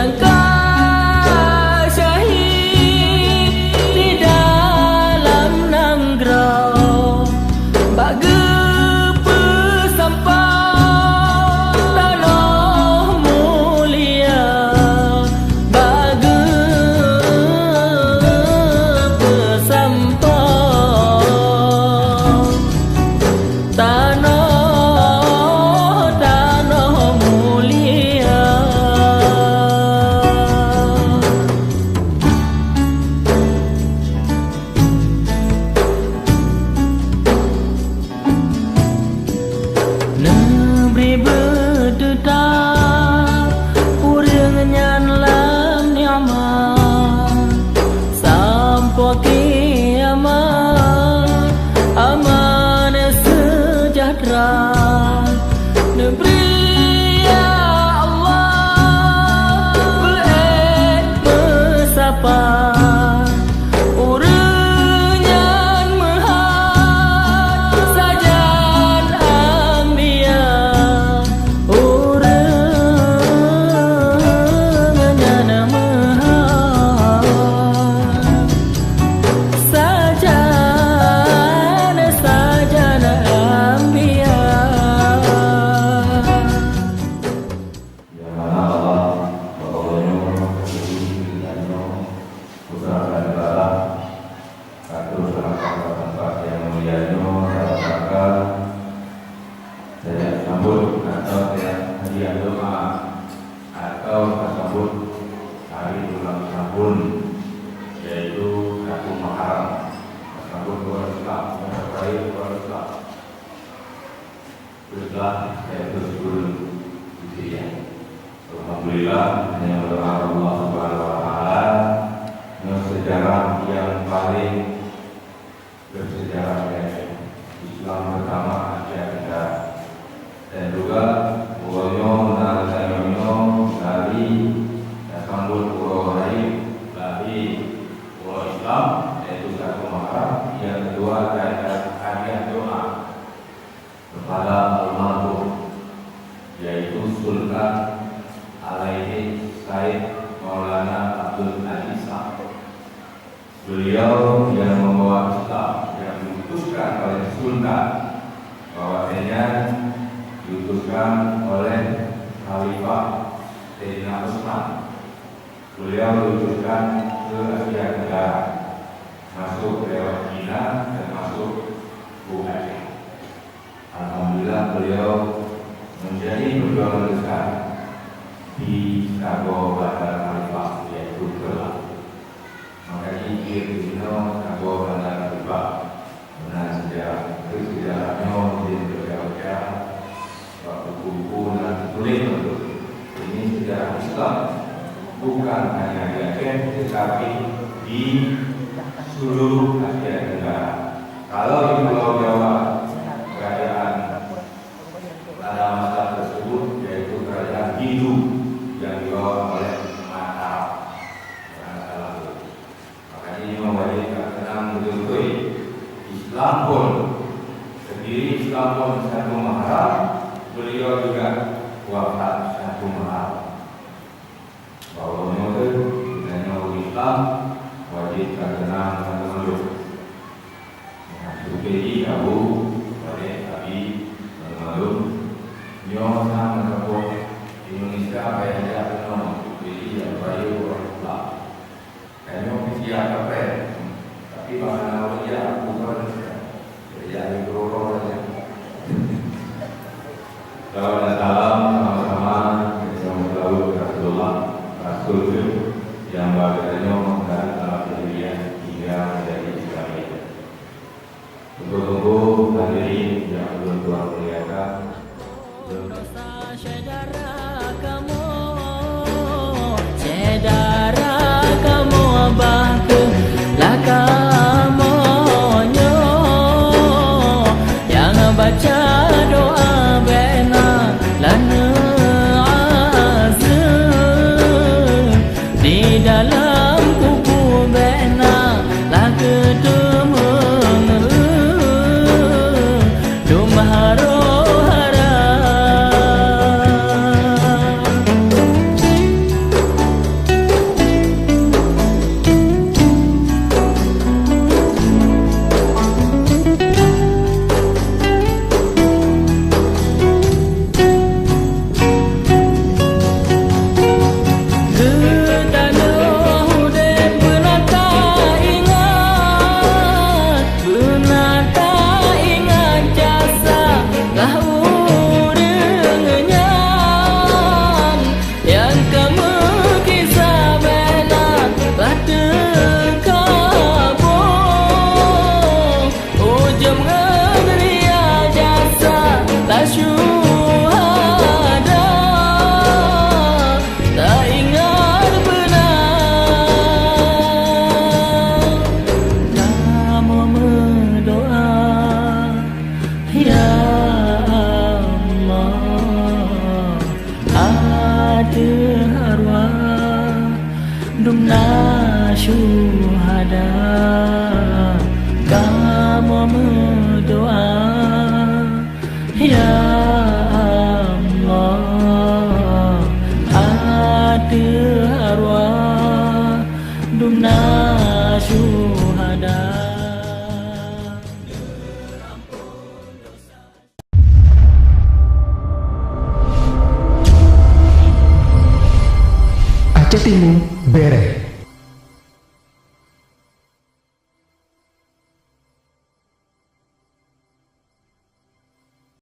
Langkah syahid di dalam nanggrau, bagai pesampah tanah mulia, bagai pesampah tanah mulia. Negeri berdetak urang nyan lam ni'mat, sampai kiamat aman sejahtera. Negeri ya Allah berat bersapa, urang nyan mehat sajan ambia, urang nyan mehat sajan ambia. Saya sambut atau saya hadiah doa atau tersebut hari ulang tahun, yaitu 1 Muharram, tersebut bulan Islam, terakhir bulan Islam, setelah yaitu 10 Hijriah. Alhamdulillah, hanya berdoa Allah Subhanahu Wa Taala, sejarah yang paling bersejarah yaitu Islam pertama Asia Tenggara, dan juga Uwoyo dan Sayonyo dari sambut Uwo hari dari Uwo Islam, yaitu 1 Muharram. Yang kedua adalah hadiah doa kepada almarhum, yaitu Sultan Alaihi Said Maulana Abdul Aziz. Beliau yang membawa Islam, yang diutuskan oleh Sultan, bahwasanya diutuskan oleh Khalifah Sayyidina Utsman. Beliau diutuskan ke Asia Tenggara, masuk lewat Cina dan masuk ke Aceh. Alhamdulillah, beliau menjadi perjuangan besar di Sago Bandar Khalifah, yaitu Kelang. Makanya Dino Sago Bandar Khalifah, benar sejarahnya di berjauh-jauh, buku-buku dan tulis untuk ini sejarah Islam, bukan hanya di Aceh tetapi di seluruh Asia Tenggara. Kalau di Pulau Jawa, kerajaan pada masa tersebut yaitu kerajaan Hindu yang dibawa oleh Mataram. Makanya ini mewajibkan tenang betul-betul Islam pun sendiri, Islam pun 1 Muharram, beliau juga wafat 1 Muharram. Bahwa itu dinanya Islam wajib tenang dan tunduk. Supaya Abu oleh Abi Malum nyonya menepuk Indonesia apa yang dia kenal, jadi apa itu Islam. Kayaknya mesti ada tapi bahkan dia bukan jadi guru saja. Salam sama-sama selalu Rasulullah, Rasul yang bagiannya dari alam jahiliyah hingga menjadi Islam. Tunggu-tunggu hadirin yang belum Tuhan muliakan. Saudara kamu abahku lah kamonyo yang baca doa bena lana azam di dalam kuku bena lah kedemeng dumharo Dumna syuhada kamu berdoa ya Allah ada arwah dumna syuhada. Aceh Timur Bereh.